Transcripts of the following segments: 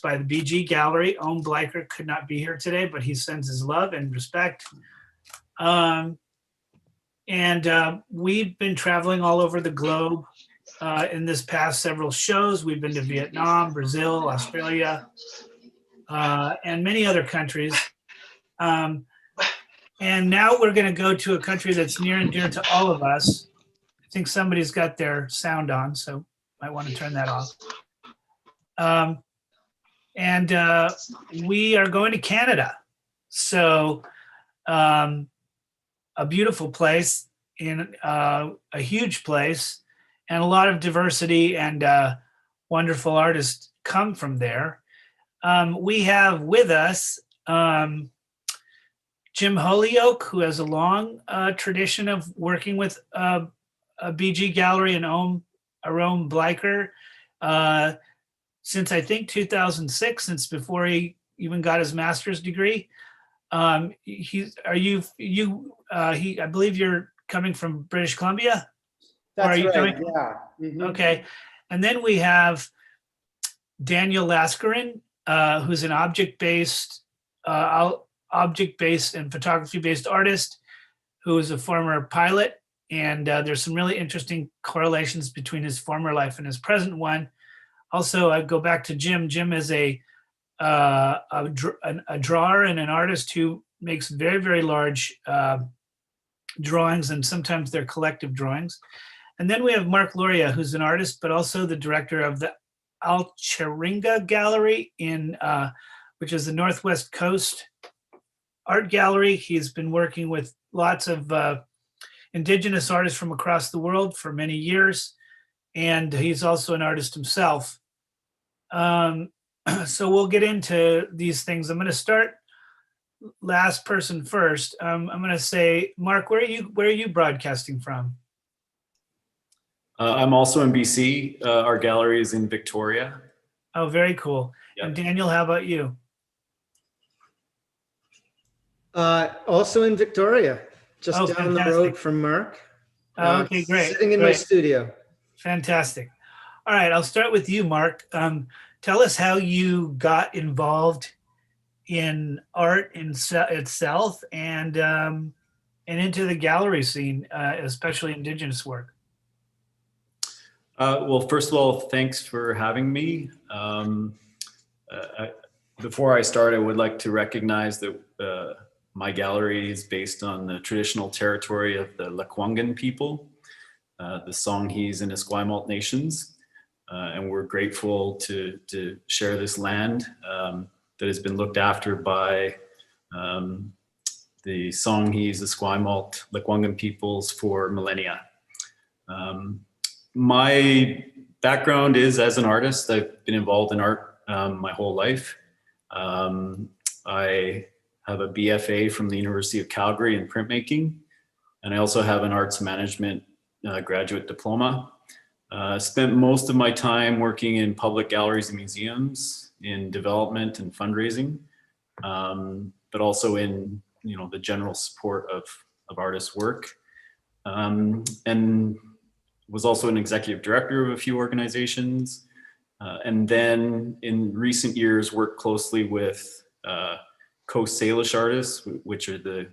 by the BG Gallery. Owen Bleicher could not be here today, but he sends his love and respect. We've been traveling all over the globe in this past several shows. We've been to Vietnam, Brazil, Australia, and many other countries. And now we're going to go to a country that's near and dear to all of us. I think somebody's got their sound on, so might want to turn that off. We are going to Canada. So a beautiful place, in a huge place, and a lot of diversity and wonderful artists come from there. We have with us Jim Holyoke, who has a long tradition of working with a BG Gallery and Owen Bleicher since I think 2006, since before he even got his master's degree. I believe you're coming from British Columbia? That's right, yeah. Mm-hmm. Okay. And then we have Daniel Lascarin, who's an object-based and photography-based artist who is a former pilot. And there's some really interesting correlations between his former life and his present one. Also, I go back to Jim. Jim is a drawer and an artist who makes very, very large drawings, and sometimes they're collective drawings. And then we have Mark Loria, who's an artist, but also the director of the Alcharinga Gallery, which is the Northwest Coast Art Gallery. He's been working with lots of Indigenous artists from across the world for many years, and he's also an artist himself. So we'll get into these things. I'm going to start last person first. I'm going to say, Mark, where are you broadcasting from? I'm also in BC. Our gallery is in Victoria. Oh, very cool. Yep. And Daniel, how about you? Also in Victoria, just down fantastic. The road from Mark. Okay, great. Sitting in my studio. Fantastic. All right, I'll start with you, Mark. Tell us how you got involved in art itself and into the gallery scene, especially Indigenous work. Well, first of all, thanks for having me. Before I start, I would like to recognize that my gallery is based on the traditional territory of the Lekwungen people, the Songhees and Esquimalt nations. And we're grateful to share this land that has been looked after by the Songhees, Esquimalt, Lekwungen peoples for millennia. My background is as an artist. I've been involved in art my whole life. I have a BFA from the University of Calgary in printmaking, and I also have an arts management graduate diploma. Spent most of my time working in public galleries and museums in development and fundraising, but also in the general support of artists' work, and was also an executive director of a few organizations, and then in recent years worked closely with Coast Salish artists, which are the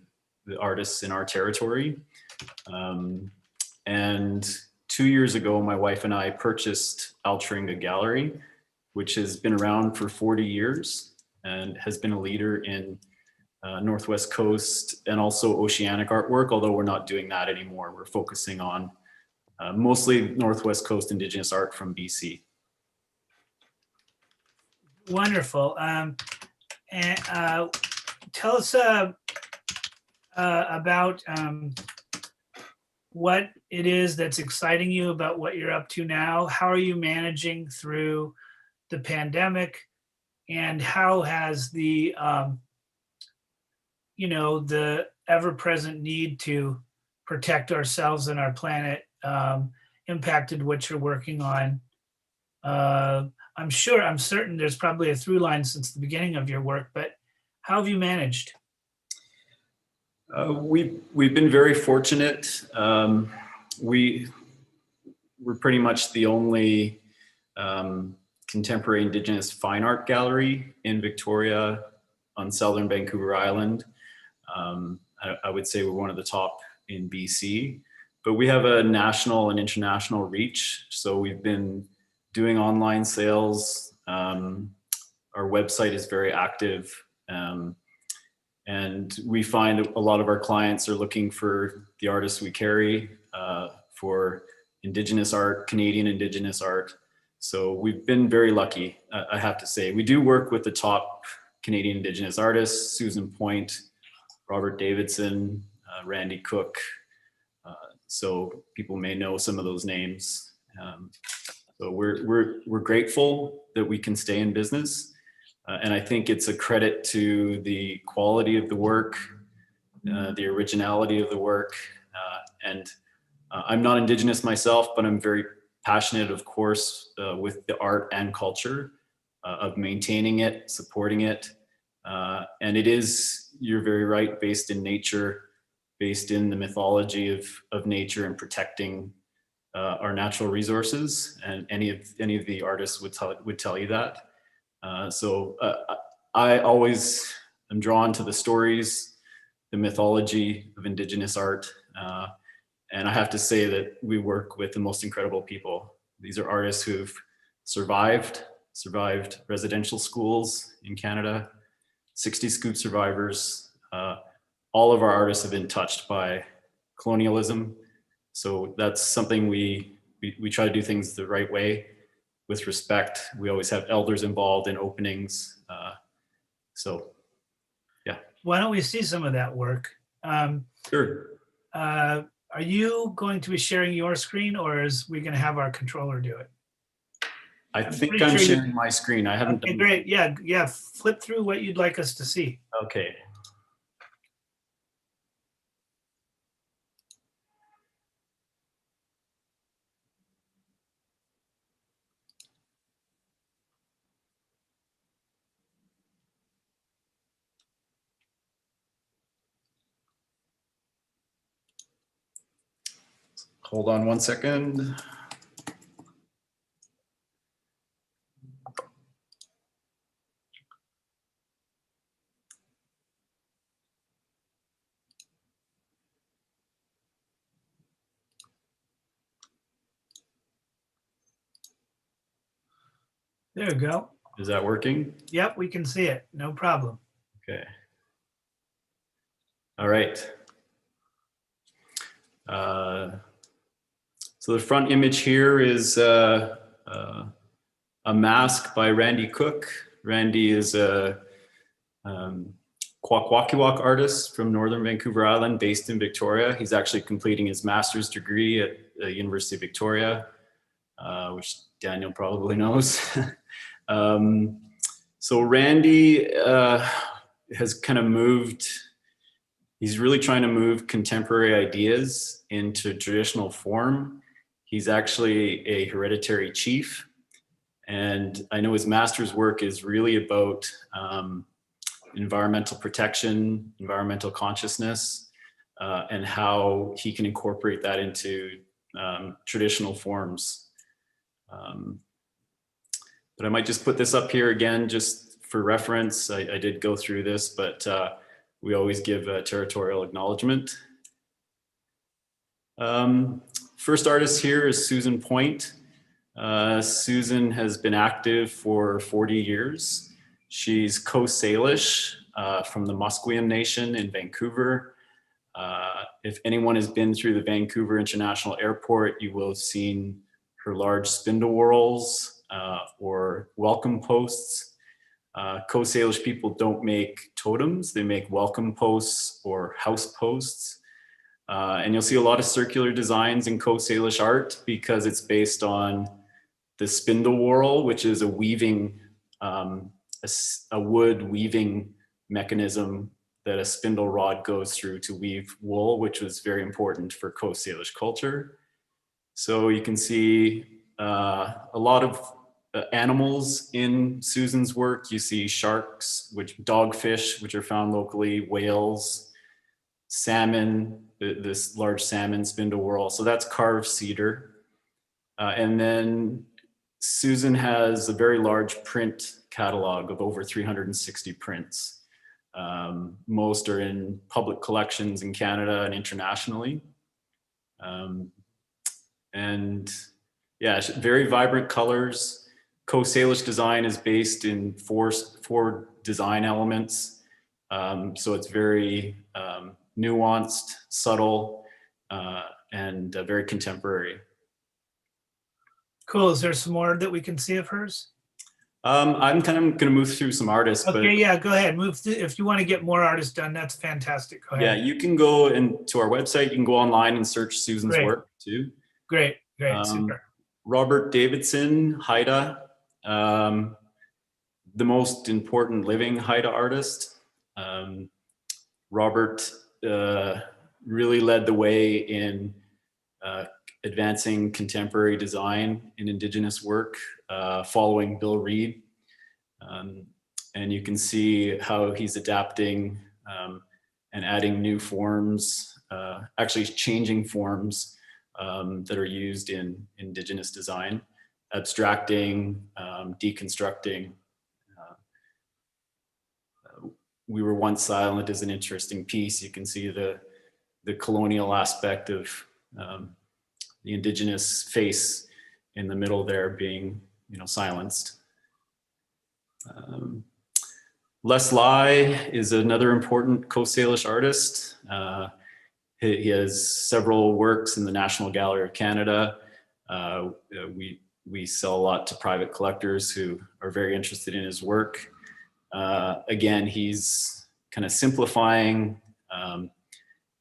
artists in our territory. And 2 years ago, my wife and I purchased Alcharinga Gallery, which has been around for 40 years and has been a leader in Northwest Coast and also oceanic artwork, although we're not doing that anymore. We're focusing on mostly Northwest Coast Indigenous art from BC. Wonderful. And tell us about what it is that's exciting you about what you're up to now. How are you managing through the pandemic, and how has the the ever-present need to protect ourselves and our planet impacted what you're working on? I'm certain there's probably a through line since the beginning of your work, but how have you managed? We've been very fortunate. We're pretty much the only contemporary Indigenous fine art gallery in Victoria on southern Vancouver Island. I would say we're one of the top in BC, but we have a national and international reach. So we've been doing online sales. Our website is very active. And we find a lot of our clients are looking for the artists we carry, for Indigenous art, Canadian Indigenous art. So we've been very lucky, I have to say. We do work with the top Canadian Indigenous artists, Susan Point, Robert Davidson, Randy Cook. So people may know some of those names. So we're grateful that we can stay in business. And I think it's a credit to the quality of the work, the originality of the work. And I'm not Indigenous myself, but I'm very passionate, of course, with the art and culture, of maintaining it, supporting it. And it is, you're very right, based in nature, based in the mythology of nature and protecting our natural resources. And any of the artists would tell you that. So I always am drawn to the stories, the mythology of Indigenous art. And I have to say that we work with the most incredible people. These are artists who've survived residential schools in Canada, 60 scoop survivors. All of our artists have been touched by colonialism. So that's something we try to do things the right way, with respect. We always have elders involved in openings. So, yeah. Why don't we see some of that work? Sure. Are you going to be sharing your screen, or is we going to have our controller do it? I think I'm sharing my screen. I haven't Okay, done. great. Yeah. Flip through what you'd like us to see. Okay. Hold on one second. There we go. Is that working? Yep, we can see it. No problem. Okay. All right. So the front image here is a mask by Randy Cook. Randy is a Quagmire artist from Northern Vancouver Island, based in Victoria. He's actually completing his master's degree at the University of Victoria, which Daniel probably knows. So Randy has kind of moved, he's really trying to move contemporary ideas into traditional form. He's actually a hereditary chief. And I know his master's work is really about environmental protection, environmental consciousness, and how he can incorporate that into traditional forms. But I might just put this up here again, just for reference. I did go through this, but we always give a territorial acknowledgement. First artist here is Susan Point. Susan has been active for 40 years. She's Coast Salish from the Musqueam Nation in Vancouver. If anyone has been through the Vancouver International Airport, you will have seen her large spindle whorls or welcome posts. Coast Salish people don't make totems, they make welcome posts or house posts. And you'll see a lot of circular designs in Coast Salish art because it's based on the spindle whorl, which is a weaving, a wood weaving mechanism that a spindle rod goes through to weave wool, which was very important for Coast Salish culture. So you can see a lot of animals in Susan's work. You see sharks, dogfish, which are found locally, whales, salmon, this large salmon spindle whorl. So that's carved cedar. And then Susan has a very large print catalog of over 360 prints. Most are in public collections in Canada and internationally. And yeah, very vibrant colors. Co-Salish design is based in four design elements. So it's very nuanced, subtle, and very contemporary. Cool. Is there some more that we can see of hers? I'm kind of going to move through some artists. Okay, but yeah, go ahead. Move through. If you want to get more artists done, that's fantastic. Go yeah, ahead. you can go into our website. You can go online and search Susan's Great. work too. Great, super. Robert Davidson, Haida, the most important living Haida artist. Robert really led the way in advancing contemporary design in Indigenous work, following Bill Reed. And you can see how he's adapting and adding new forms, actually changing forms that are used in Indigenous design, abstracting, deconstructing. We Were Once Silent is an interesting piece. You can see the colonial aspect of the Indigenous face in the middle there being, silenced. Les Lai is another important Co-Salish artist. He has several works in the National Gallery of Canada. We sell a lot to private collectors who are very interested in his work. Again, he's kind of simplifying,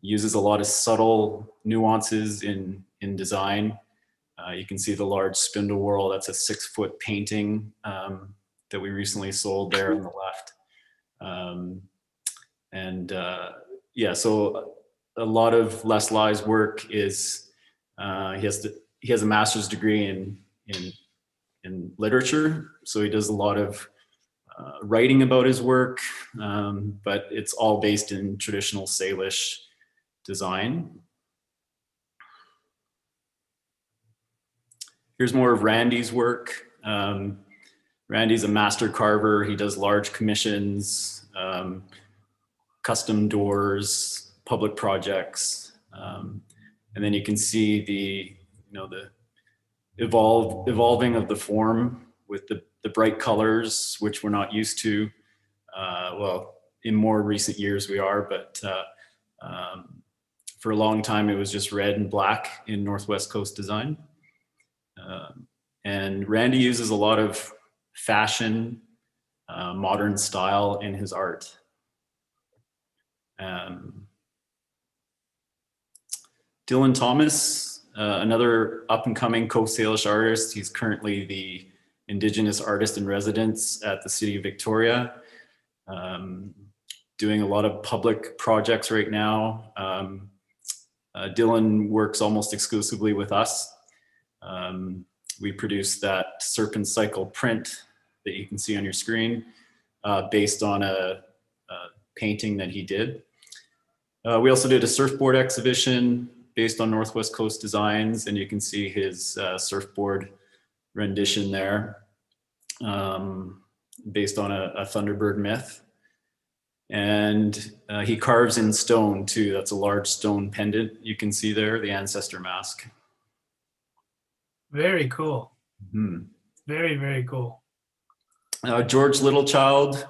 uses a lot of subtle nuances in design. You can see the large spindle whorl. That's a 6-foot painting that we recently sold there on the left. Yeah, so a lot of Les Lai's work is, he has a master's degree in literature. So he does a lot of writing about his work, but it's all based in traditional Salish design. Here's more of Randy's work. Randy's a master carver. He does large commissions, custom doors, public projects. And then you can see the evolving of the form with the bright colors, which we're not used to. Well, in more recent years we are, but for a long time it was just red and black in Northwest Coast design. And Randy uses a lot of fashion, modern style in his art. Dylan Thomas, another up-and-coming Co-Salish artist. He's currently the Indigenous Artist in Residence at the City of Victoria, doing a lot of public projects right now. Dylan works almost exclusively with us. We produced that Serpent Cycle print that you can see on your screen, based on a painting that he did. We also did a surfboard exhibition based on Northwest Coast designs, and you can see his surfboard rendition there, based on a Thunderbird myth. And he carves in stone too. That's a large stone pendant you can see there, the ancestor mask. Very cool. Mm-hmm. Very, very cool. George Littlechild,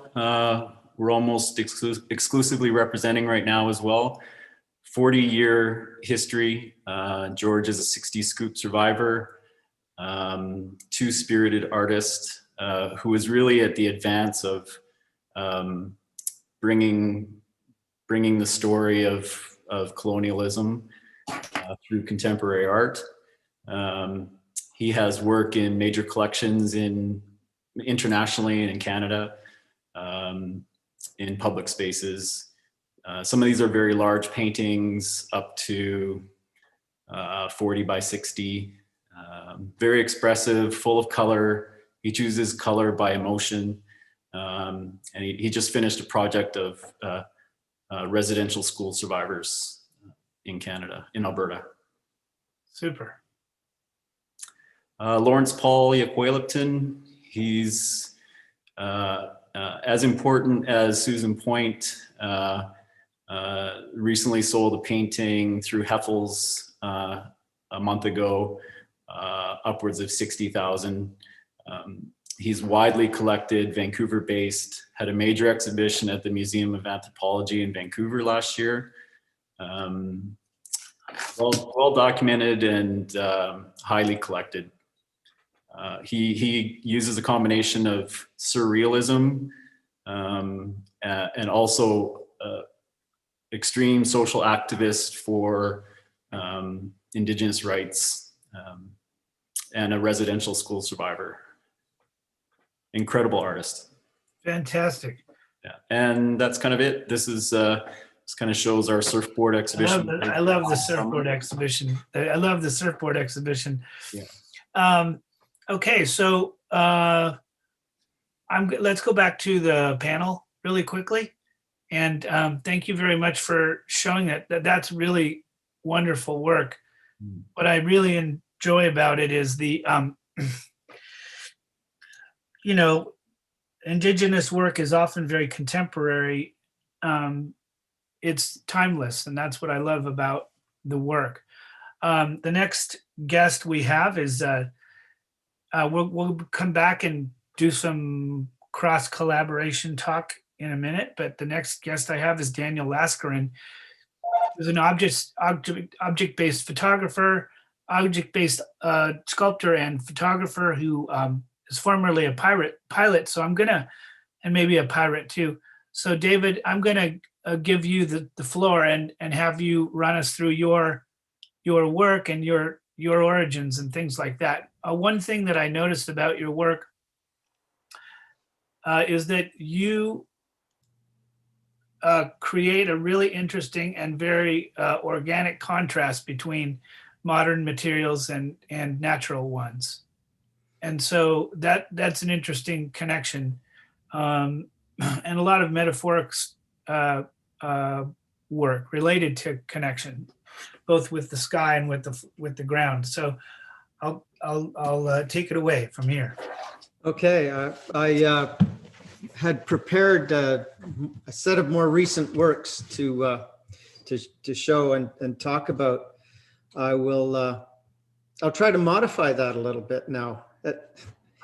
we're almost exclusively representing right now as well. 40-year history. George is a 60s scoop survivor, two-spirited artist, who is really at the advance of bringing the story of colonialism through contemporary art. He has work in major collections internationally and in Canada, in public spaces. Some of these are very large paintings, up to 40 by 60. Very expressive, full of color. He chooses color by emotion. And he just finished a project of residential school survivors in Canada, in Alberta. Super. Lawrence Paul Yaqualepton, he's as important as Susan Point. Recently sold a painting through Heffel's a month ago, upwards of 60,000. He's widely collected, Vancouver-based, had a major exhibition at the Museum of Anthropology in Vancouver last year. Well documented and highly collected. He uses a combination of surrealism and also extreme social activist for Indigenous rights and a residential school survivor. Incredible artist. Fantastic. Yeah, and that's kind of it. This kind of shows our surfboard exhibition. I love the surfboard exhibition. I love the surfboard exhibition. Yeah. Okay, so let's go back to the panel really quickly. And thank you very much for showing that. That's really wonderful work. What I really enjoy about it is the, you know, Indigenous work is often very contemporary. It's timeless, and that's what I love about the work. The next guest we have is, we'll come back and do some cross collaboration talk in a minute, but the next guest I have is Daniel Lascarin, who's an object-based photographer, object-based sculptor and photographer who is formerly a pilot. So I'm gonna, and maybe a pirate too. So David, I'm gonna give you the floor and have you run us through your work and your origins and things like that. One thing that I noticed about your work is that you create a really interesting and very organic contrast between modern materials and natural ones. And so that's an interesting connection, and a lot of metaphorics work related to connection, both with the sky and with the ground. So I'll take it away from here. Okay, I had prepared a set of more recent works to show and talk about. I'll try to modify that a little bit now.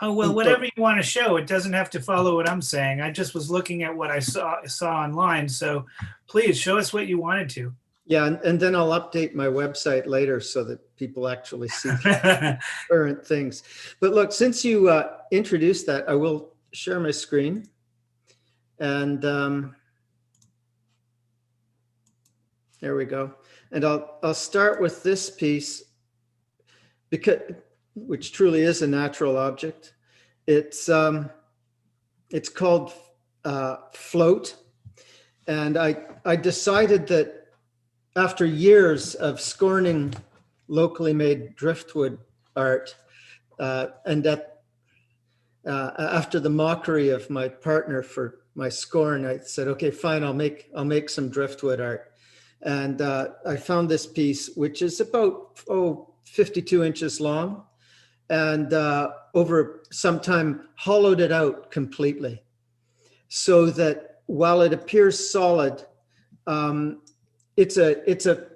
Oh, well, whatever you want to show. It doesn't have to follow what I'm saying. I just was looking at what I saw online. So please show us what you wanted to. Yeah, and then I'll update my website later so that people actually see current things. But look, since you introduced that, I will share my screen. And there we go. And I'll start with this piece, which truly is a natural object. It's called Float. And I decided that after years of scorning locally made driftwood art, and after the mockery of my partner for my scorn, I said, okay, fine, I'll make some driftwood art. And I found this piece, which is about 52 inches long, and over some time hollowed it out completely, so that while it appears solid, it's a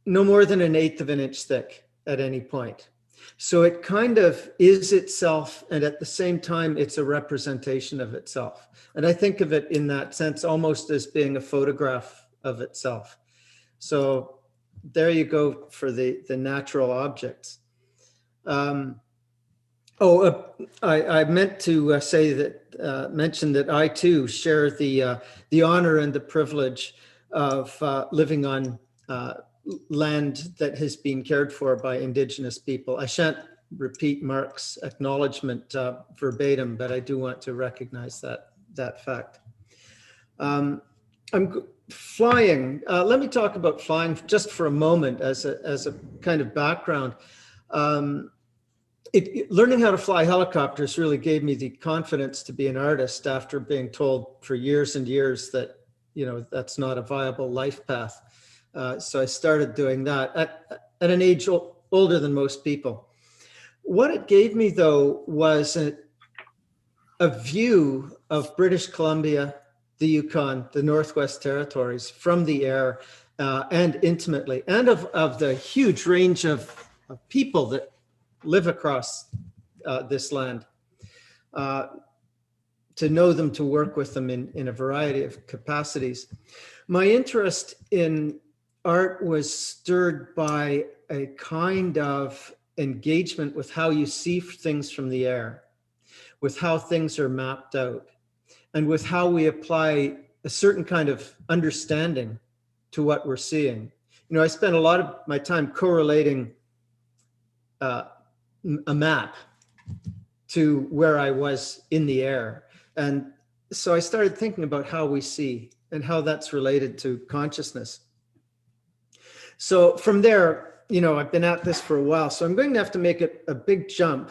no more than 1/8 of an inch thick at any point. So it kind of is itself, and at the same time, it's a representation of itself. And I think of it in that sense almost as being a photograph of itself. So there you go for the natural objects. I meant to say that, mention that I too share the honor and the privilege of living on land that has been cared for by Indigenous people. I shan't repeat Mark's acknowledgement verbatim, but I do want to recognize that fact. I'm flying. Let me talk about flying just for a moment as a kind of background. Learning how to fly helicopters really gave me the confidence to be an artist after being told for years and years that, that's not a viable life path. So I started doing that at an age older than most people. What it gave me, though, was a view of British Columbia, the Yukon, the Northwest Territories from the air, and intimately, and of the huge range of people that live across this land. To know them, to work with them in a variety of capacities. My interest in art was stirred by a kind of engagement with how you see things from the air, with how things are mapped out, and with how we apply a certain kind of understanding to what we're seeing. You know, I spent a lot of my time correlating a map to where I was in the air. And so I started thinking about how we see and how that's related to consciousness. So from there, you know, I've been at this for a while, so I'm going to have to make a big jump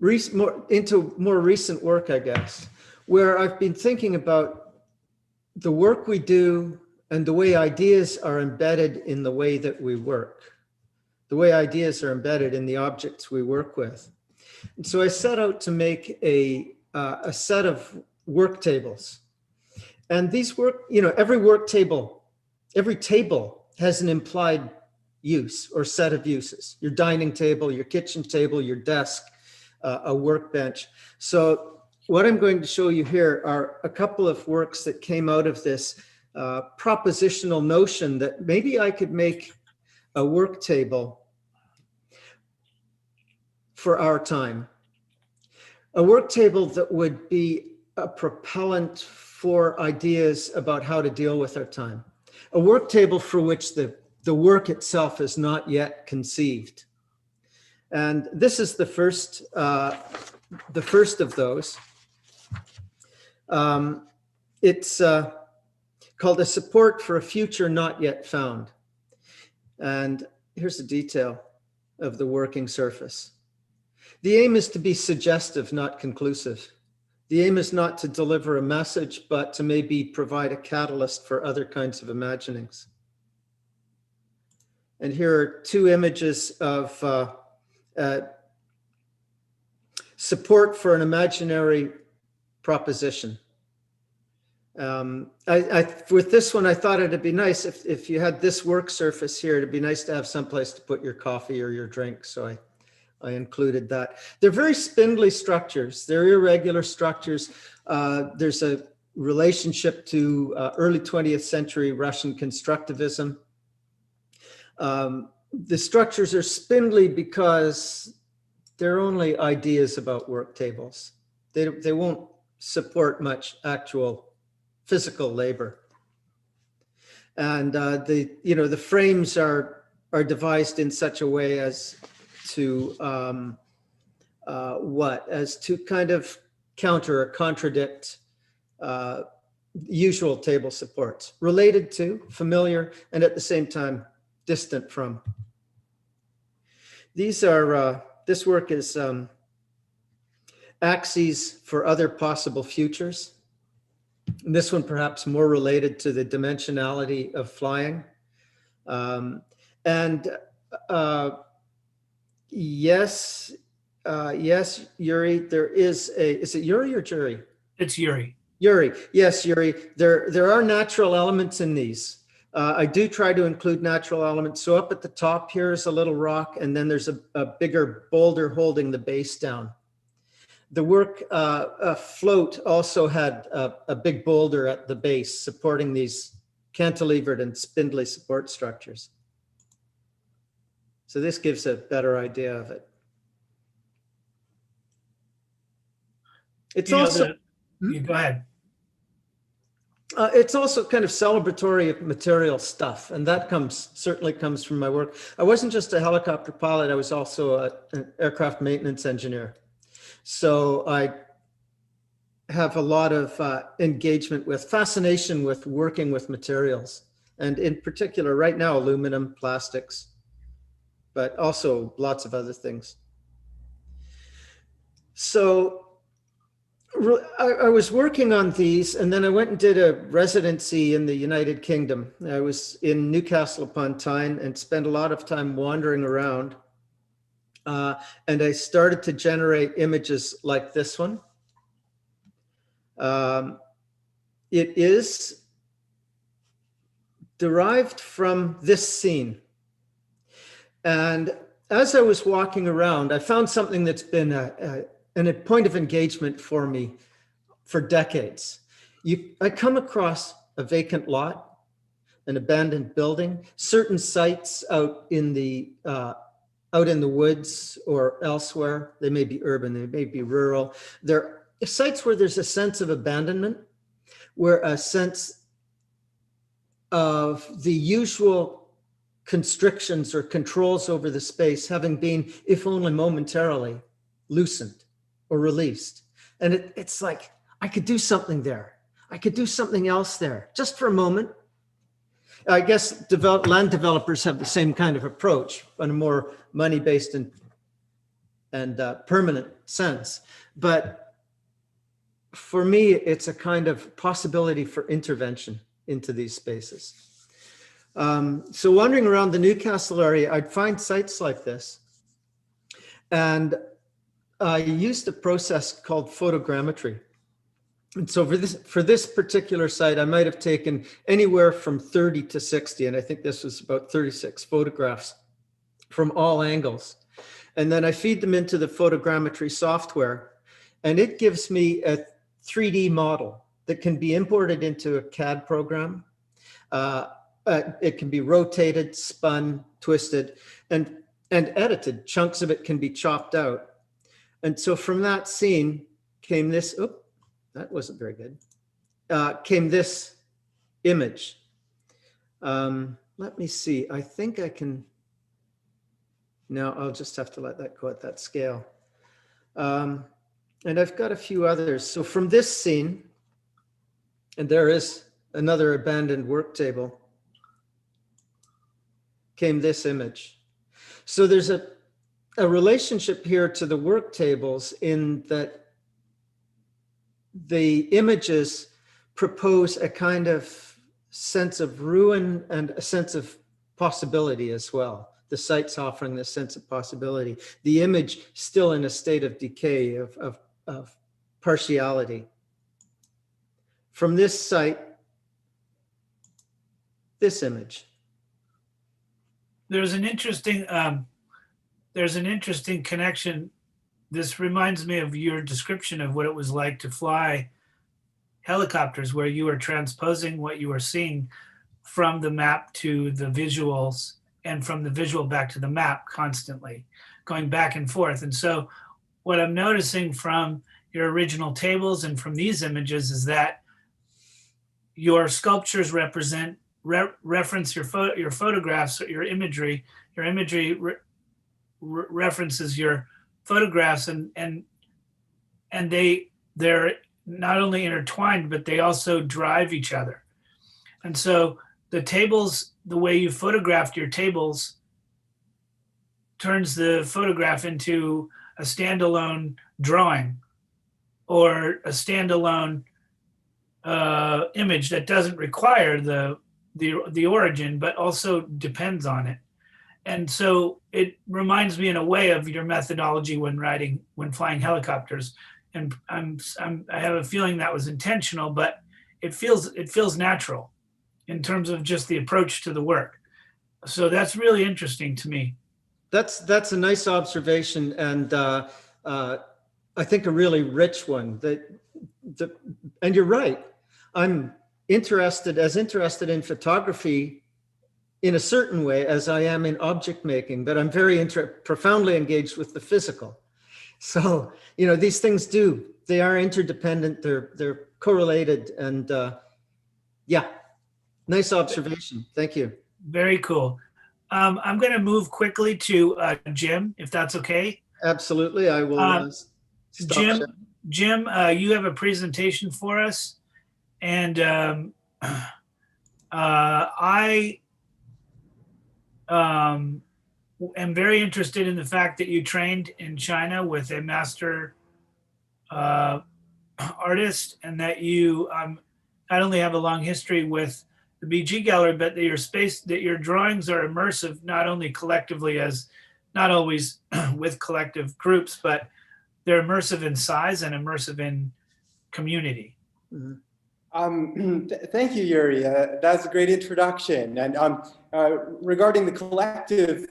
into more recent work, I guess, where I've been thinking about the work we do and the way ideas are embedded in the way that we work, the way ideas are embedded in the objects we work with. And so I set out to make a set of work tables. And these every table has an implied use or set of uses. Your dining table, your kitchen table, your desk, a workbench. So what I'm going to show you here are a couple of works that came out of this propositional notion that maybe I could make a work table for our time. A work table that would be a propellant for ideas about how to deal with our time. A work table for which the work itself is not yet conceived. And this is the first of those. It's called A Support for a Future Not Yet Found. And here's a detail of the working surface. The aim is to be suggestive, not conclusive. The aim is not to deliver a message, but to maybe provide a catalyst for other kinds of imaginings. And here are two images of support for an imaginary proposition. With this one, I thought it'd be nice if you had this work surface here, it'd be nice to have someplace to put your coffee or your drink. So I included that. They're very spindly structures. They're irregular structures. There's a relationship to early 20th century Russian constructivism. The structures are spindly because they're only ideas about work tables. They won't support much actual physical labor. And the frames are devised in such a way as to kind of counter or contradict usual table supports, related to, familiar, and at the same time distant from. These are this work is axes for other possible futures. And this one perhaps more related to the dimensionality of flying. Yes, Yuri, there is is it Yuri or Jury? It's Yuri. Yuri, yes, Yuri. There are natural elements in these. I do try to include natural elements. So up at the top here is a little rock, and then there's a bigger boulder holding the base down. The work float also had a big boulder at the base supporting these cantilevered and spindly support structures. So this gives a better idea of it. It's also you go ahead. It's also kind of celebratory of material stuff, and that certainly comes from my work. I wasn't just a helicopter pilot; I was also an aircraft maintenance engineer. So I have a lot of engagement with, fascination with working with materials, and in particular, right now, aluminum, plastics, but also lots of other things. So I was working on these, and then I went and did a residency in the United Kingdom. I was in Newcastle upon Tyne and spent a lot of time wandering around And I started to generate images like this one. It is derived from this scene. And as I was walking around, I found something that's been a point of engagement for me for decades. I come across a vacant lot, an abandoned building, certain sites out in the woods or elsewhere. They may be urban, they may be rural. They're sites where there's a sense of abandonment, where a sense of the usual constrictions or controls over the space having been, if only momentarily, loosened or released. And it's like, I could do something there. I could do something else there, just for a moment. I guess land developers have the same kind of approach on a more money-based and permanent sense. But for me, it's a kind of possibility for intervention into these spaces. So wandering around the Newcastle area, I'd find sites like this. And I used a process called photogrammetry. And so for this particular site, I might have taken anywhere from 30 to 60, and I think this was about 36 photographs from all angles. And then I feed them into the photogrammetry software, and it gives me a 3D model that can be imported into a CAD program. It can be rotated, spun, twisted, and edited. Chunks of it can be chopped out. And so from that scene came this, that wasn't very good, came this image. Let me see, I think I can, no, I'll just have to let that go at that scale. And I've got a few others. So from this scene, and there is another abandoned work table, came this image. So there's a relationship here to the work tables in that the images propose a kind of sense of ruin and a sense of possibility as well. The site's offering this sense of possibility. The image still in a state of decay, of partiality. From this site, this image. There's an interesting connection. This reminds me of your description of what it was like to fly helicopters, where you are transposing what you are seeing from the map to the visuals and from the visual back to the map, constantly going back and forth. And so what I'm noticing from your original tables and from these images is that your sculptures reference your photographs, your imagery. Your imagery references your photographs, and they're not only intertwined, but they also drive each other. And so the tables, the way you photographed your tables, turns the photograph into a standalone drawing or a standalone image that doesn't require the origin, but also depends on it. And so it reminds me in a way of your methodology when flying helicopters. And I have a feeling that was intentional, but it feels natural in terms of just the approach to the work. So that's really interesting to me. That's a nice observation, and I think a really rich one. And you're right. I'm interested in photography in a certain way as I am in object making, but I'm very profoundly engaged with the physical. So, these things they are interdependent, they're correlated, and yeah, nice observation. Thank you. Very cool. I'm going to move quickly to Jim, if that's okay. Absolutely, I will. Jim, you have a presentation for us, and I am very interested in the fact that you trained in China with a master artist, and that you not only have a long history with the BG Gallery, but that your drawings are immersive, not only collectively as not always with collective groups, but they're immersive in size and immersive in community. Thank you, Yuri. That's a great introduction. And regarding the collective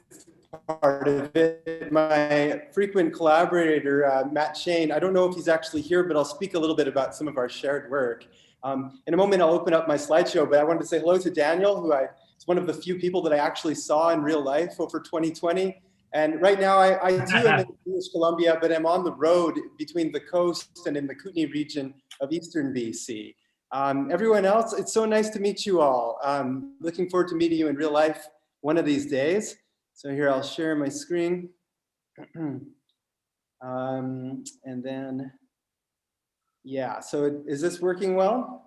part of it, my frequent collaborator, Matt Shane, I don't know if he's actually here, but I'll speak a little bit about some of our shared work. In a moment, I'll open up my slideshow, but I wanted to say hello to Daniel, who is one of the few people that I actually saw in real life over 2020. And right now, I do am in British Columbia, but I'm on the road between the coast and in the Kootenay region of Eastern BC. Everyone else, it's so nice to meet you all. Looking forward to meeting you in real life one of these days. So here, I'll share my screen. And then, yeah, so is this working well?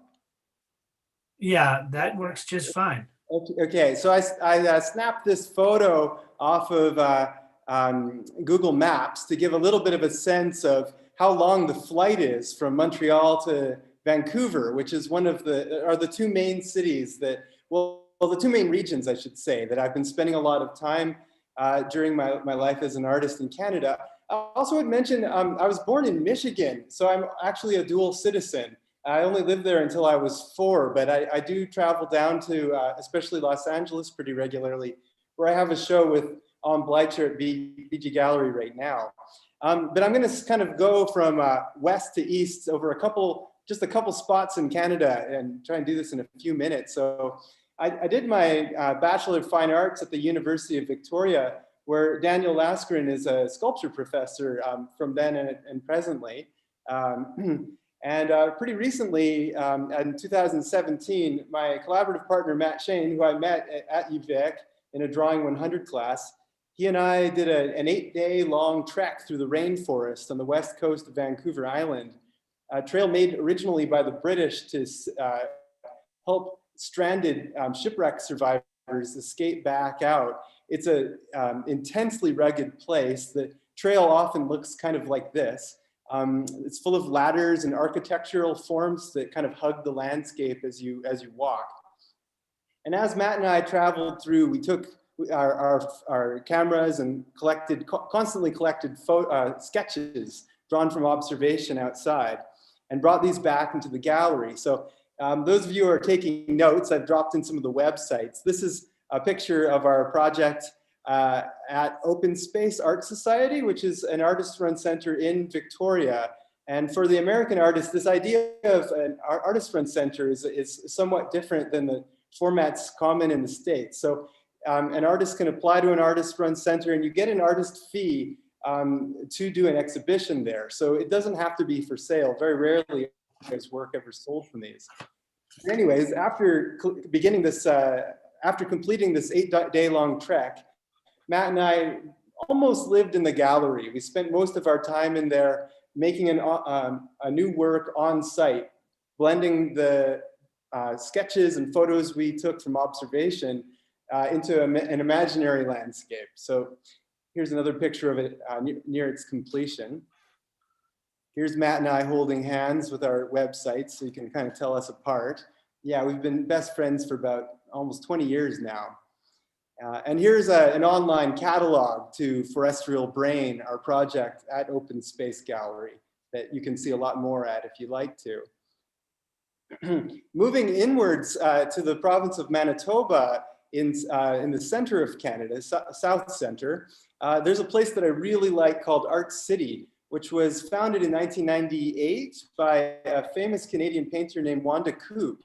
Yeah, that works just fine. Okay, so I snapped this photo off of Google Maps to give a little bit of a sense of how long the flight is from Montreal to Vancouver, which is one of the two main cities that, well, the two main regions, I should say, that I've been spending a lot of time during my life as an artist in Canada. I also would mention I was born in Michigan, so I'm actually a dual citizen. I only lived there until I was 4, but I do travel down to especially Los Angeles pretty regularly, where I have a show with Bleicher at BG Gallery right now. But I'm going to kind of go from west to east over just a couple spots in Canada and try and do this in a few minutes. So I did my Bachelor of Fine Arts at the University of Victoria, where Daniel Lascarin is a sculpture professor from then and presently. And pretty recently, in 2017, my collaborative partner, Matt Shane, who I met at UVic in a Drawing 100 class, he and I did an 8-day long trek through the rainforest on the west coast of Vancouver Island, a trail made originally by the British to help stranded shipwreck survivors escape back out. It's an intensely rugged place. The trail often looks kind of like this. It's full of ladders and architectural forms that kind of hug the landscape as you walk. And as Matt and I traveled through, we took our cameras and constantly collected sketches drawn from observation outside and brought these back into the gallery. So those of you who are taking notes, I've dropped in some of the websites. This is a picture of our project at Open Space Art Society, which is an artist-run center in Victoria. And for the American artists, this idea of an artist-run center is somewhat different than the formats common in the States. So an artist can apply to an artist-run center and you get an artist fee to do an exhibition there. So it doesn't have to be for sale. Very rarely is work ever sold from these. Anyways, after completing this 8-day long trek, Matt and I almost lived in the gallery. We spent most of our time in there making a new work on site, blending the sketches and photos we took from observation into an imaginary landscape. So here's another picture of it near its completion. Here's Matt and I holding hands with our website, so you can kind of tell us apart. Yeah, we've been best friends for about almost 20 years now. And here's an online catalog to Forestral Brain, our project at Open Space Gallery, that you can see a lot more at if you'd like to. Moving inwards to the province of Manitoba, in the center of Canada, South Center, there's a place that I really like called Art City, which was founded in 1998 by a famous Canadian painter named Wanda Coop.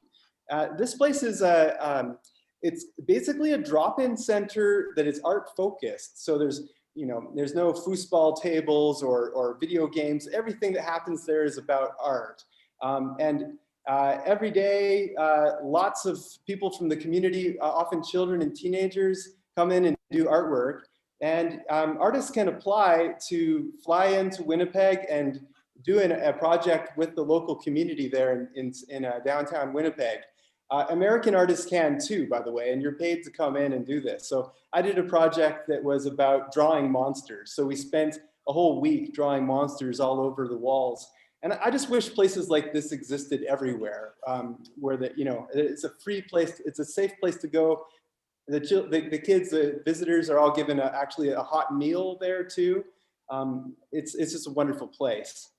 This place is it's basically a drop-in center that is art focused. So there's no foosball tables or video games. Everything that happens there is about art. Every day, lots of people from the community, often children and teenagers, come in and do artwork. And artists can apply to fly into Winnipeg and do a project with the local community there in downtown Winnipeg. American artists can too, by the way, and you're paid to come in and do this. So I did a project that was about drawing monsters. So we spent a whole week drawing monsters all over the walls. And I just wish places like this existed everywhere, where it's a free place, it's a safe place to go The kids, the visitors are all given actually a hot meal there too. It's just a wonderful place.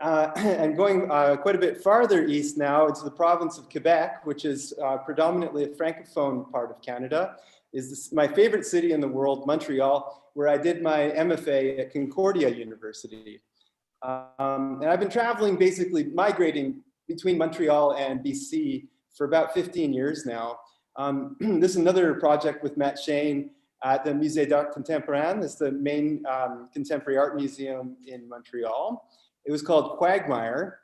And going quite a bit farther east now into the province of Quebec, which is predominantly a francophone part of Canada, is my favorite city in the world, Montreal, where I did my MFA at Concordia University. And I've been traveling, basically migrating between Montreal and BC for about 15 years now. This is another project with Matt Shane at the Musée d'Art Contemporain. It's the main contemporary art museum in Montreal. It was called Quagmire.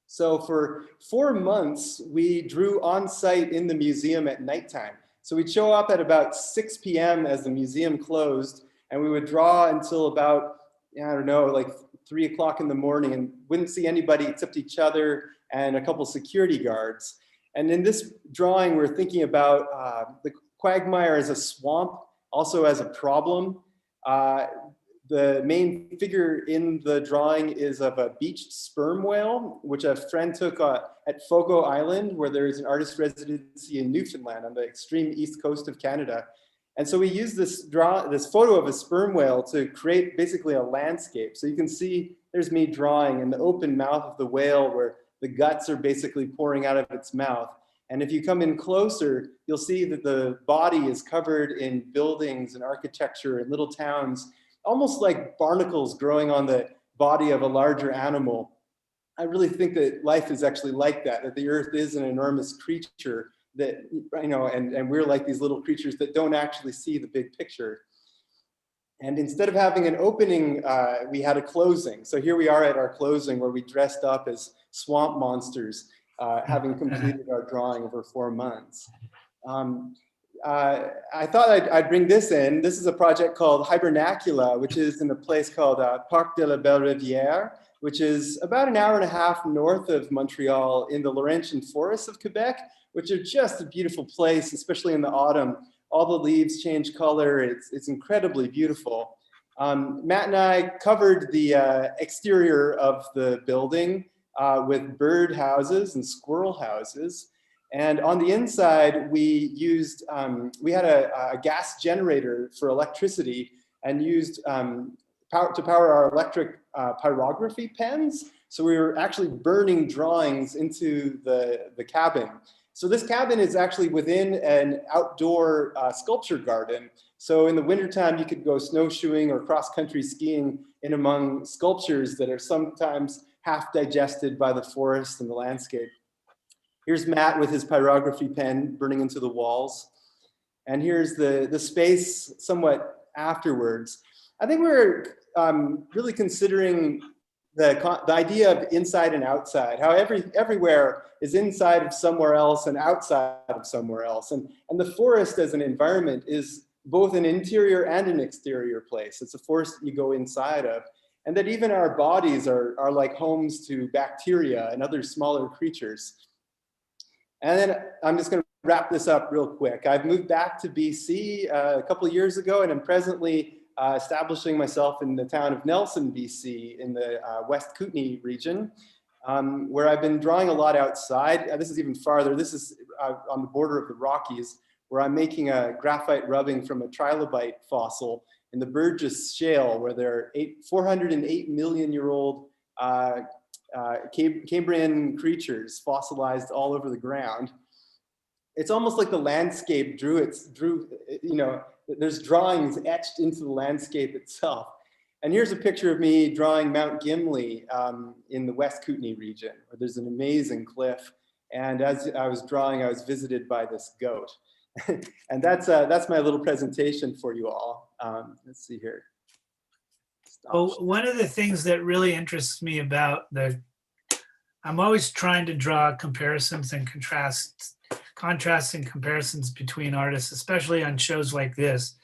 So for 4 months, we drew on site in the museum at nighttime. So we'd show up at about 6 p.m. as the museum closed, and we would draw until about, I don't know, like 3 o'clock in the morning, and wouldn't see anybody except each other and a couple security guards. And in this drawing, we're thinking about the Quagmire as a swamp, also as a problem. The main figure in the drawing is of a beached sperm whale, which a friend took at Fogo Island, where there is an artist residency in Newfoundland on the extreme east coast of Canada. And so we used this photo of a sperm whale to create basically a landscape. So you can see there's me drawing in the open mouth of the whale where the guts are basically pouring out of its mouth. And if you come in closer, you'll see that the body is covered in buildings and architecture and little towns, almost like barnacles growing on the body of a larger animal. I really think that life is actually like that the earth is an enormous creature that, you know, and we're like these little creatures that don't actually see the big picture. And instead of having an opening, we had a closing. So here we are at our closing where we dressed up as swamp monsters, having completed our drawing over 4 months. I thought I'd bring this in. This is a project called Hybernacula, which is in a place called Parc de la Belle Rivière, which is about an hour and a half north of Montreal in the Laurentian forests of Quebec, which are just a beautiful place, especially in the autumn. All the leaves change color. It's incredibly beautiful. Matt and I covered the exterior of the building with bird houses and squirrel houses. And on the inside, we used, we had a gas generator for electricity and used to power our electric pyrography pens. So we were actually burning drawings into the cabin. So this cabin is actually within an outdoor sculpture garden. So in the wintertime, you could go snowshoeing or cross-country skiing in among sculptures that are sometimes half digested by the forest and the landscape. Here's Matt with his pyrography pen burning into the walls. And here's the space somewhat afterwards. I think we're really considering the idea of inside and outside, how everywhere is inside of somewhere else and outside of somewhere else. And the forest as an environment is both an interior and an exterior place. It's a forest that you go inside of. And that even our bodies are like homes to bacteria and other smaller creatures. And then I'm just going to wrap this up real quick. I've moved back to BC a couple of years ago, and I'm presently establishing myself in the town of Nelson, BC, in the West Kootenay region, where I've been drawing a lot outside. This is even farther. This is on the border of the Rockies, where I'm making a graphite rubbing from a trilobite fossil in the Burgess Shale, where there are 408 million-year-old Cambrian creatures fossilized all over the ground. It's almost like the landscape drew, you know, there's drawings etched into the landscape itself. And here's a picture of me drawing Mount Gimli in the West Kootenay region, where there's an amazing cliff. And as I was drawing, I was visited by this goat. And that's my little presentation for you all. Let's see here. Well, one of the things that really interests me about I'm always trying to draw comparisons and contrasts and comparisons between artists, especially on shows like this.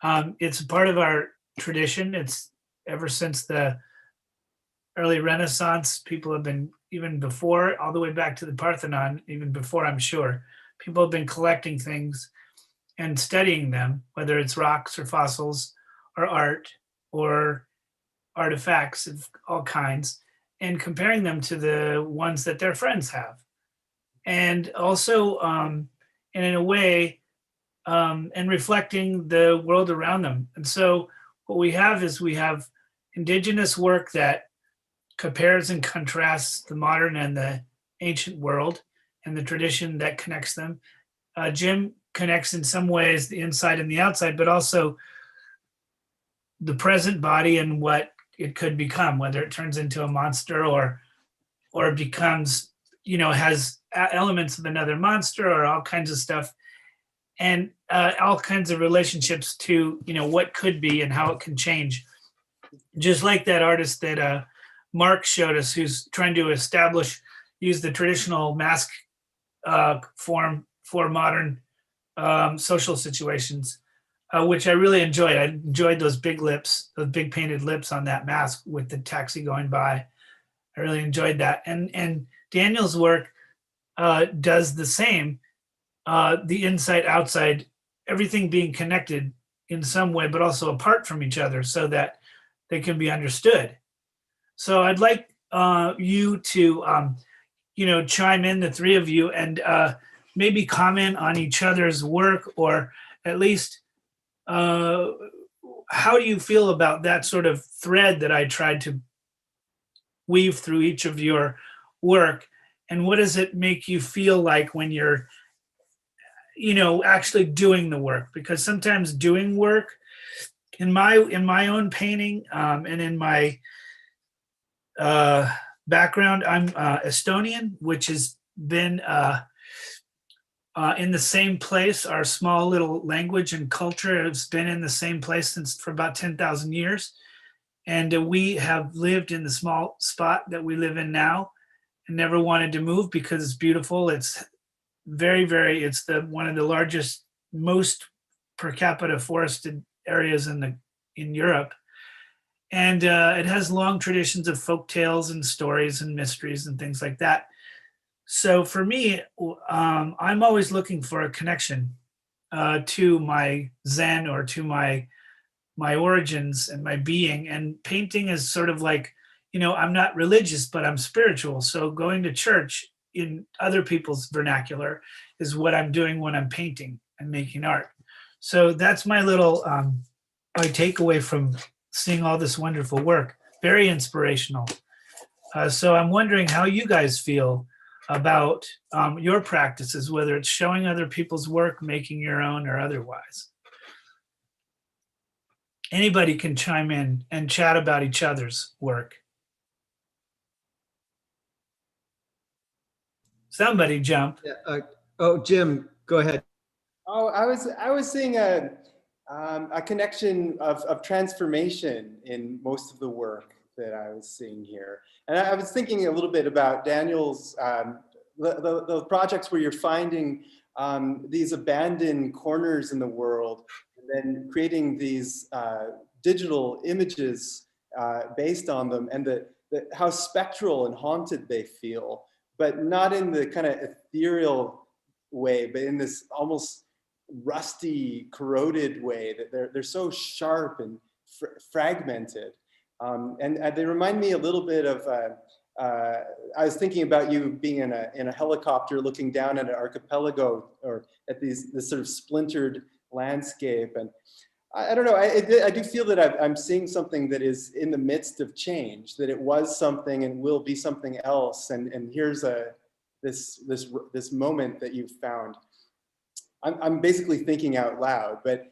It's a part of our tradition. It's ever since the early Renaissance, people have been, even before, all the way back to the Parthenon, even before, I'm sure, people have been collecting things and studying them, whether it's rocks or fossils or art or artifacts of all kinds, and comparing them to the ones that their friends have. And also, and in a way, and reflecting the world around them. And so what we have is we have indigenous work that compares and contrasts the modern and the ancient world and the tradition that connects them. Jim connects in some ways the inside and the outside, but also the present body and what it could become, whether it turns into a monster or becomes, has elements of another monster or all kinds of stuff, and all kinds of relationships to, what could be and how it can change. Just like that artist that Mark showed us, who's trying to use the traditional mask form for modern social situations, which I really enjoyed. I enjoyed those big lips, those big painted lips on that mask with the taxi going by. I really enjoyed that. And Daniel's work does the same, the inside, outside, everything being connected in some way, but also apart from each other so that they can be understood. So I'd like you to, chime in, the three of you, and maybe comment on each other's work, or at least how do you feel about that sort of thread that I tried to weave through each of your work, and what does it make you feel like when you're, actually doing the work? Because sometimes doing work in my own painting and in my background, I'm Estonian, which has been in the same place. Our small little language and culture has been in the same place for about 10,000 years. And we have lived in the small spot that we live in now and never wanted to move because it's beautiful. It's it's one of the largest, most per capita forested areas in Europe. And it has long traditions of folk tales and stories and mysteries and things like that. So for me, I'm always looking for a connection to my Zen or to my origins and my being. And painting is sort of like, I'm not religious, but I'm spiritual. So going to church in other people's vernacular is what I'm doing when I'm painting and making art. So that's my little my takeaway from seeing all this wonderful work. Very inspirational. So I'm wondering how you guys feel about your practices, whether it's showing other people's work, making your own, or otherwise. Anybody can chime in and chat about each other's work. Somebody jump. Yeah, Jim, go ahead. Oh, I was seeing a connection of transformation in most of the work that I was seeing here. And I was thinking a little bit about Daniel's, the projects where you're finding these abandoned corners in the world and then creating these digital images based on them, and how spectral and haunted they feel, but not in the kind of ethereal way, but in this almost rusty, corroded way that they're so sharp and fragmented. And they remind me a little bit of, I was thinking about you being in a helicopter looking down at an archipelago or at this sort of splintered landscape. And I don't know, I do feel that I'm seeing something that is in the midst of change, that it was something and will be something else. And here's this moment that you've found. I'm basically thinking out loud, but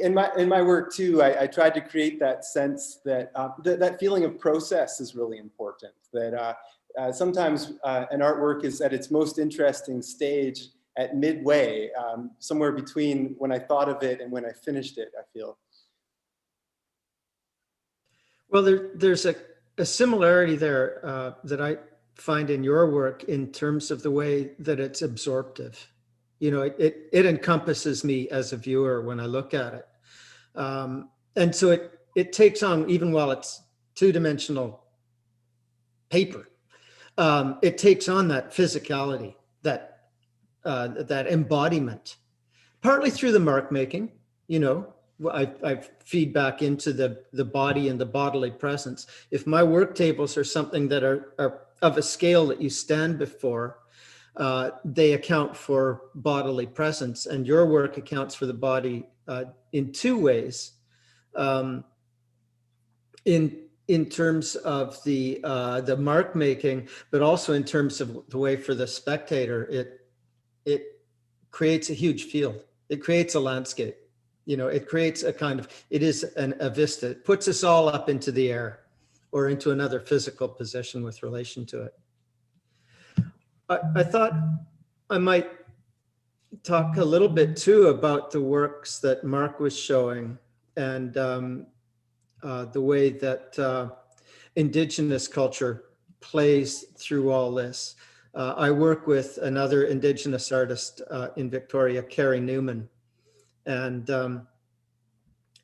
in my work too, I tried to create that sense that that feeling of process is really important. That sometimes an artwork is at its most interesting stage at midway, somewhere between when I thought of it and when I finished it, I feel. Well, there's a similarity there that I find in your work in terms of the way that it's absorptive. It encompasses me as a viewer when I look at it. And so it takes on, even while it's two-dimensional paper, it takes on that physicality, that embodiment, partly through the mark making. I feed back into the body and the bodily presence. If my work tables are something that are of a scale that you stand before, they account for bodily presence, and your work accounts for the body in two ways. In terms of the mark making, but also in terms of the way for the spectator, it creates a huge field. It creates a landscape. You know, it creates a kind of, it is a vista. It puts us all up into the air or into another physical position with relation to it. I thought I might talk a little bit too about the works that Mark was showing, and the way that Indigenous culture plays through all this. I work with another Indigenous artist in Victoria, Carrie Newman. And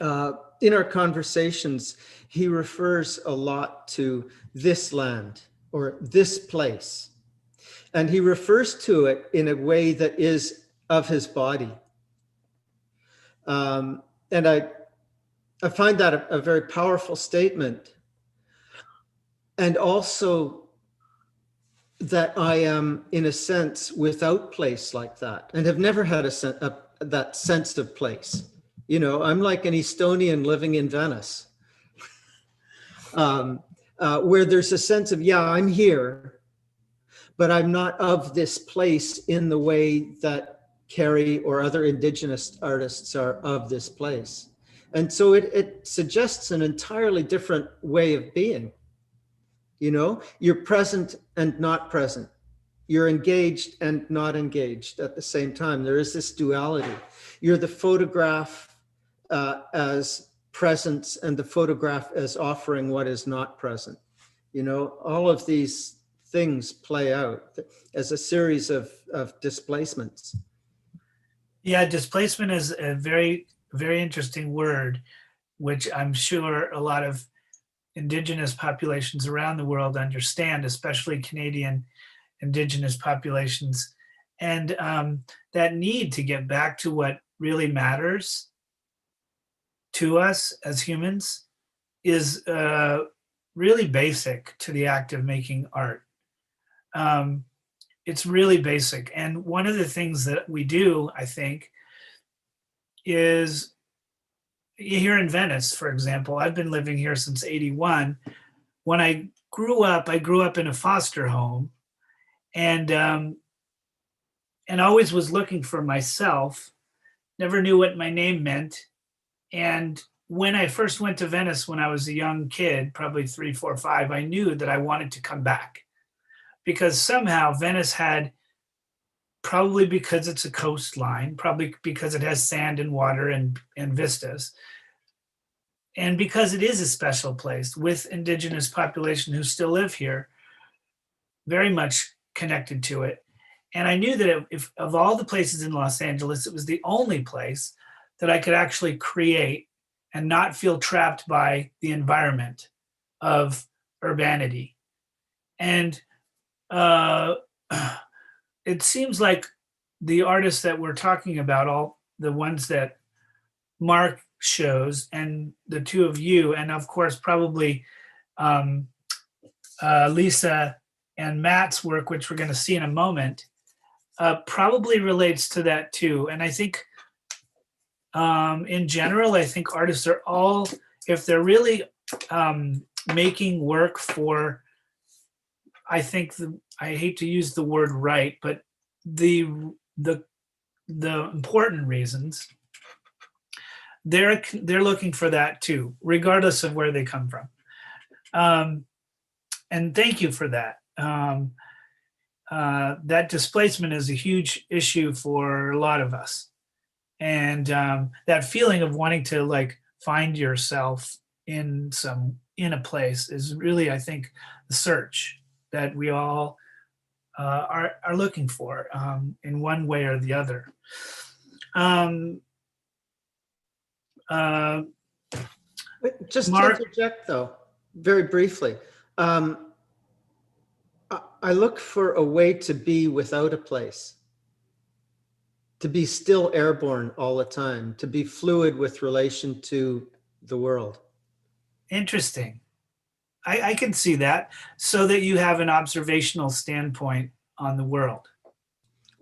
in our conversations, he refers a lot to this land or this place. And he refers to it in a way that is of his body. And I find that a very powerful statement. And also that I am, in a sense, without place like that, and have never had that sense of place. You know, I'm like an Estonian living in Venice, where there's a sense of, yeah, I'm here, but I'm not of this place in the way that Carrie or other Indigenous artists are of this place. And so it suggests an entirely different way of being. You know, you're present and not present. You're engaged and not engaged at the same time. There is this duality. You're the photograph as presence and the photograph as offering what is not present. You know, all of these things play out as a series of displacements. Yeah, displacement is a very, very interesting word, which I'm sure a lot of Indigenous populations around the world understand, especially Canadian Indigenous populations. And that need to get back to what really matters to us as humans is really basic to the act of making art. It's really basic. And one of the things that we do, I think, is here in Venice, for example. I've been living here since '81. When I grew up in a foster home, and always was looking for myself, never knew what my name meant. And when I first went to Venice when I was a young kid, probably 3, 4, 5, I knew that I wanted to come back, because somehow Venice had, probably because it's a coastline, probably because it has sand and water and vistas, and because it is a special place with Indigenous population who still live here, very much connected to it. And I knew that if of all the places in Los Angeles, it was the only place that I could actually create and not feel trapped by the environment of urbanity. And it seems like the artists that we're talking about, all the ones that Mark shows, and the two of you, and of course probably Lisa and Matt's work, which we're going to see in a moment, probably relates to that too. And I think in general, I think artists are all, if they're really making work for, I think I hate to use the word right, but the important reasons, they're looking for that too, regardless of where they come from. And thank you for that. That displacement is a huge issue for a lot of us. And that feeling of wanting to like find yourself in a place is really, I think, the search that we all are looking for in one way or the other. Just Mark? to interject though, very briefly. I look for a way to be without a place, to be still airborne all the time, to be fluid with relation to the world. Interesting. I can see that, so that you have an observational standpoint on the world.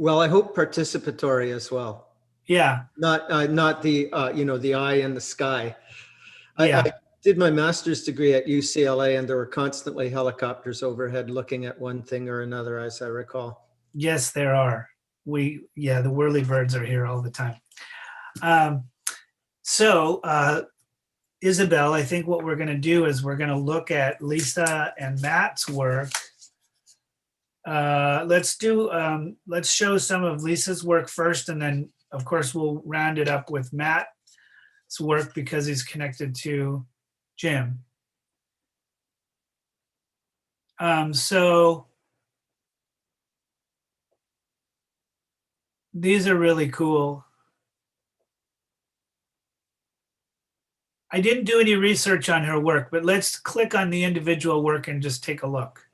Well, I hope participatory as well. Yeah, Not the, the eye in the sky. yeah. I did my master's degree at UCLA, and there were constantly helicopters overhead looking at one thing or another, as I recall. Yes, there are. The whirly birds are here all the time. So Isabel, I think what we're going to do is we're going to look at Lisa and Matt's work. Let's show some of Lisa's work first, and then of course we'll round it up with Matt's work because he's connected to Jim. So these are really cool. I didn't do any research on her work, but let's click on the individual work and just take a look.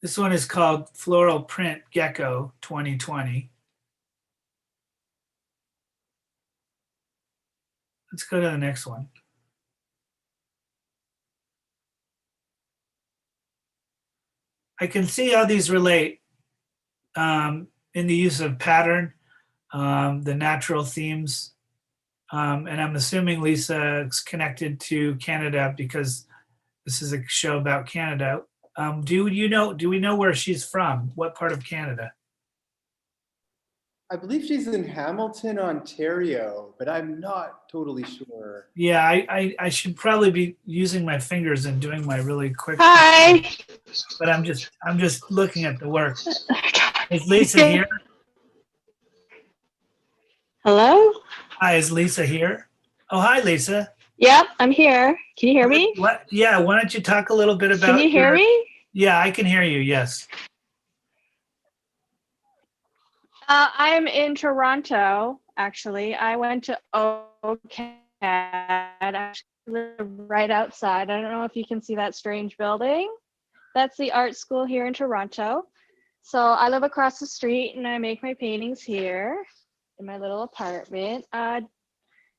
This one is called Floral Print Gecko 2020. Let's go to the next one. I can see how these relate in the use of pattern, the natural themes, and I'm assuming Lisa is connected to Canada because this is a show about Canada. Do we know where she's from? What part of Canada? I believe she's in Hamilton, Ontario, but I'm not totally sure. Yeah, I should probably be using my fingers and doing my really quick. Hi. But I'm just looking at the work. Is Lisa here? Hello? Hi, is Lisa here? Oh, hi, Lisa. Yep, I'm here. Can you hear me? What? Yeah, why don't you talk a little bit about Can you hear me? Yeah, I can hear you, yes. I'm in Toronto, actually. I went to OCAD, actually live right outside. I don't know if you can see that strange building. That's the art school here in Toronto. So I live across the street and I make my paintings here in my little apartment.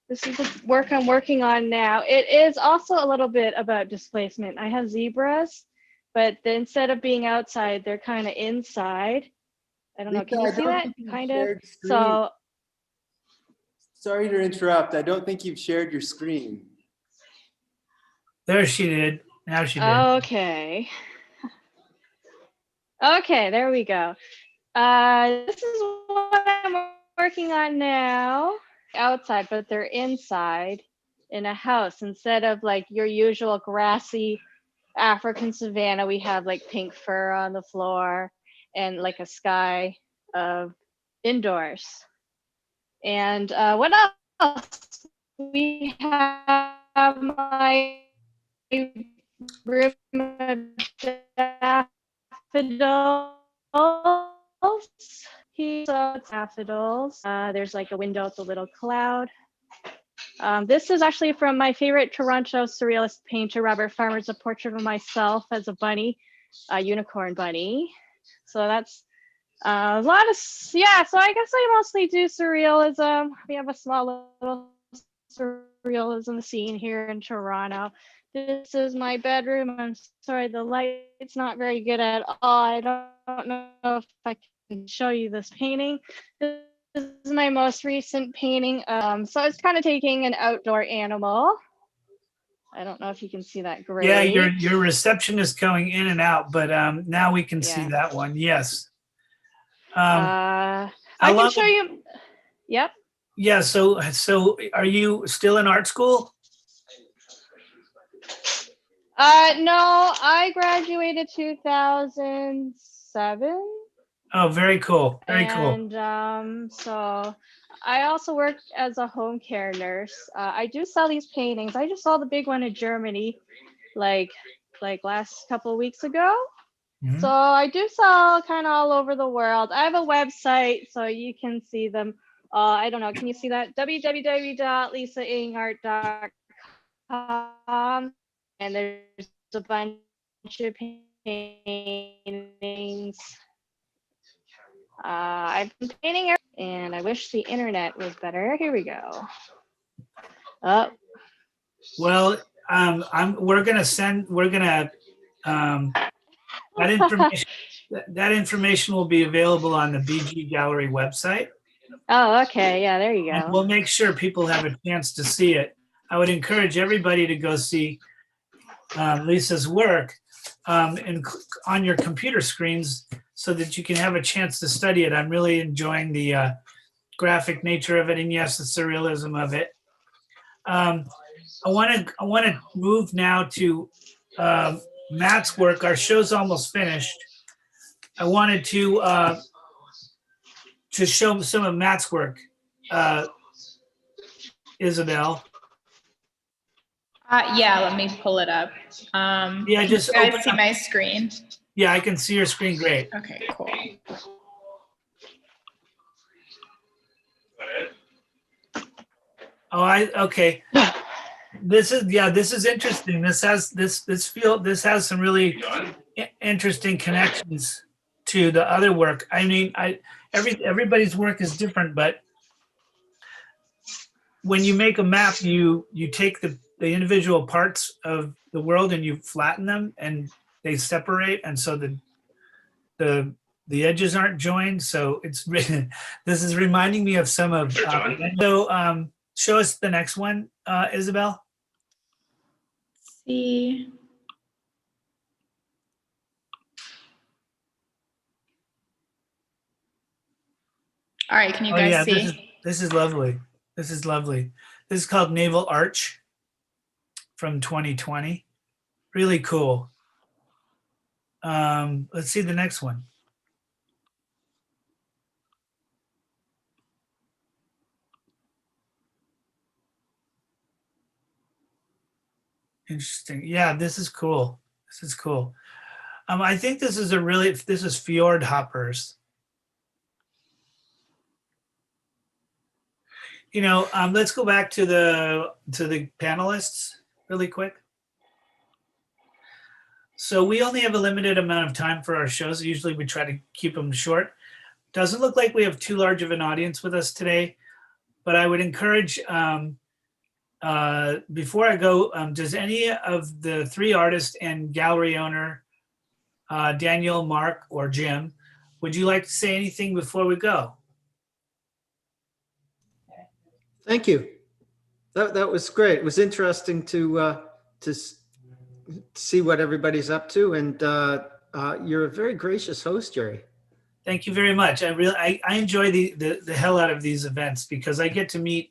This is the work I'm working on now. It is also a little bit about displacement. I have zebras, but instead of being outside, they're kind of inside. I don't know. Can you see that? Kind of. So. Sorry to interrupt. I don't think you've shared your screen. There she did. Now she did. Okay. Okay, there we go. This is what I'm working on now. Outside, but they're inside in a house. Instead of like your usual grassy African savanna, we have like pink fur on the floor and like a sky of indoors. And what else? We have my room of daffodils. So it's daffodils. There's like a window with a little cloud. This is actually from my favorite Toronto surrealist painter, Robert Farmer's, a portrait of myself as a bunny, a unicorn bunny. So that's a lot of, yeah, so I guess I mostly do surrealism. We have a small little surrealism scene here in Toronto. This is my bedroom. I'm sorry, the light's not very good at all. I don't know if I can show you this painting. This is my most recent painting. So it's kind of taking an outdoor animal. I don't know if you can see that great. Yeah, your reception is going in and out, but now we can see that one. Yes. I can show you. Yep. Yeah. So are you still in art school? No, I graduated 2007. Oh, very cool. Very cool. And so I also work as a home care nurse. I do sell these paintings. I just saw the big one in Germany, like last couple of weeks ago. Mm-hmm. So I do sell kind of all over the world. I have a website, so you can see them. I don't know. Can you see that? www.lisaingart.com. And there's a bunch of paintings. I've been painting, and I wish the internet was better. Here we go. Well, we're gonna That information, that information will be available on the BG Gallery website. Oh, okay. Yeah, there you And go. we'll make sure people have a chance to see it. I would encourage everybody to go see Lisa's work on your computer screens so that you can have a chance to study it. I'm really enjoying the graphic nature of it, and yes, the surrealism of it. I want to move now to Matt's work. Our show's almost finished. I wanted to show some of Matt's work, Isabel. Yeah, let me pull it up. Yeah, just can you open guys see up. my screen? Yeah, I can see your screen great. Okay, cool. Oh, okay. This is interesting. This has some really interesting connections to the other work. I mean, everybody's work is different, but when you make a map, you take the individual parts of the world and you flatten them and they separate, and so the edges aren't joined. So it's this is reminding me of some of. Show us the next one, Isabel. See. All right, can you guys see? This is lovely. This is lovely. This is called Naval Arch from 2020. Really cool. Let's see the next one. Interesting. Yeah, this is cool. This is cool. I think this is fjord hoppers. Let's go back to the panelists really quick. So we only have a limited amount of time for our shows. Usually we try to keep them short. Doesn't look like we have too large of an audience with us today, but I would encourage, before I go, does any of the three artists and gallery owner, Daniel, Mark, or Jim, would you like to say anything before we go? Thank you. That was great. It was interesting to see what everybody's up to, and you're a very gracious host, Jerry. Thank you very much. I enjoy the hell out of these events because I get to meet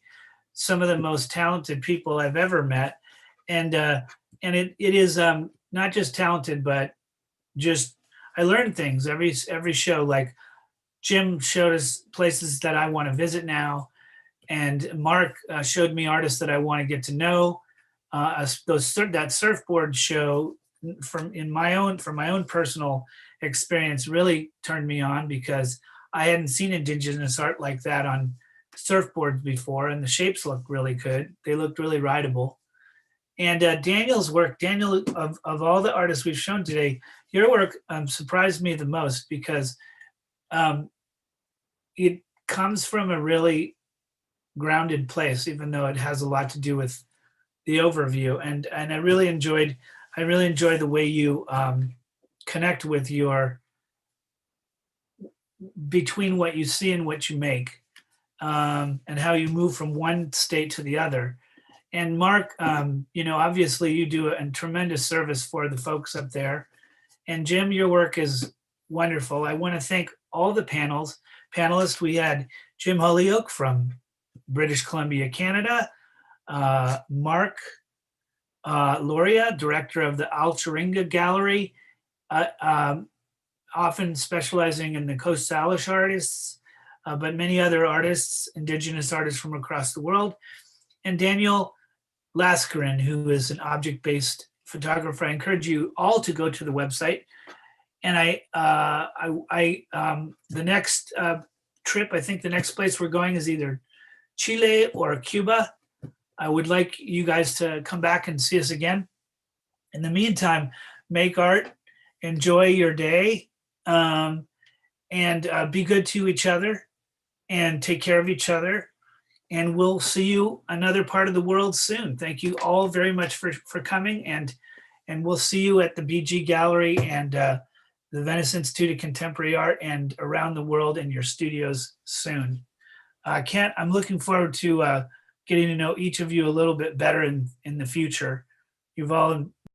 some of the most talented people I've ever met, and it is not just talented, but just I learn things every show. Like Jim showed us places that I want to visit now, and Mark showed me artists that I want to get to know. That surfboard show from my own personal experience really turned me on because I hadn't seen indigenous art like that on surfboards before, and the shapes looked really good. They looked really rideable. And Daniel's work, Daniel, of all the artists we've shown today, your work surprised me the most because it comes from a really grounded place, even though it has a lot to do with the overview. And I really enjoy the way you connect with between what you see and what you make, and how you move from one state to the other. And Mark, obviously you do a tremendous service for the folks up there. And Jim, your work is wonderful. I want to thank all the panelists. We had Jim Holyoke from British Columbia, Canada, Mark Loria, director of the Alcharinga Gallery, often specializing in the Coast Salish artists, but many other artists, indigenous artists from across the world, and Daniel Lascarin, who is an object-based photographer. I encourage you all to go to the website. And the next trip, I think the next place we're going is either Chile or Cuba. I would like you guys to come back and see us again. In the meantime, make art, enjoy your day, and be good to each other and take care of each other. And we'll see you another part of the world soon. Thank you all very much for coming, and we'll see you at the BG Gallery and the Venice Institute of Contemporary Art and around the world in your studios soon. I'm looking forward to getting to know each of you a little bit better in the future. You've all